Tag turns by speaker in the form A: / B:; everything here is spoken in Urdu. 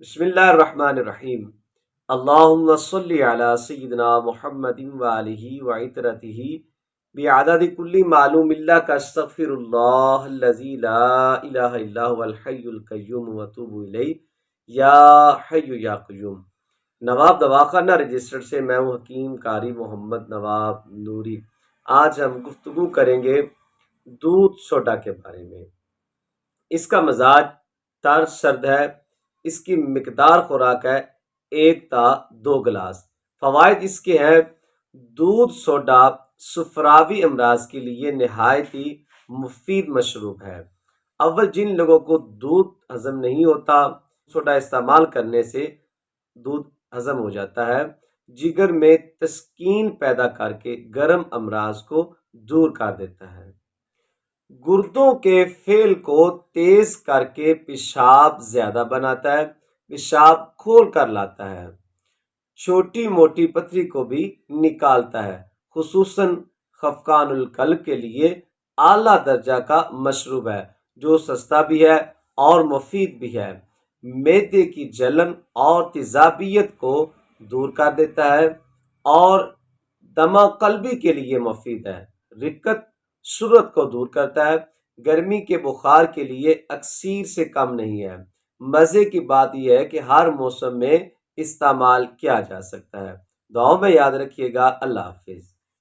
A: بسم اللہ الرحمن الرحیم۔ اللہم صلی علی سیدنا محمد وآلہ وعطرتہ بعدد کل معلوم اللہ کا استغفر اللہ الذی لا الہ الا هو الحی القیوم واتوب الیہ یا حی یا قیوم۔ نواب دواخانہ رجسٹرڈ سے میں ہوں حکیم قاری محمد نواب نوری۔ آج ہم گفتگو کریں گے دودھ سوڈا کے بارے میں۔ اس کا مزاج تر سرد ہے، اس کی مقدار خوراک ہے 1 تا 2 گلاس۔ فوائد اس کے ہیں: دودھ سوڈا صفراوی امراض کے لیے نہایت ہی مفید مشروب ہے۔ اول جن لوگوں کو دودھ ہضم نہیں ہوتا، سوڈا استعمال کرنے سے دودھ ہضم ہو جاتا ہے، جگر میں تسکین پیدا کر کے گرم امراض کو دور کر دیتا ہے، گردوں کے فعل کو تیز کر کے پیشاب زیادہ بناتا ہے، پیشاب کھول کر لاتا ہے، چھوٹی موٹی پتھری کو بھی نکالتا ہے، خصوصاً خفقان القلب کے لیے اعلیٰ درجہ کا مشروب ہے جو سستا بھی ہے اور مفید بھی ہے، معدے کی جلن اور تیزابیت کو دور کر دیتا ہے اور دمہ قلبی کے لیے مفید ہے، رکت سرعت کو دور کرتا ہے، گرمی کے بخار کے لیے اکسیر سے کم نہیں ہے۔ مزے کی بات یہ ہے کہ ہر موسم میں استعمال کیا جا سکتا ہے۔ دعاؤں میں یاد رکھیے گا۔ اللہ حافظ۔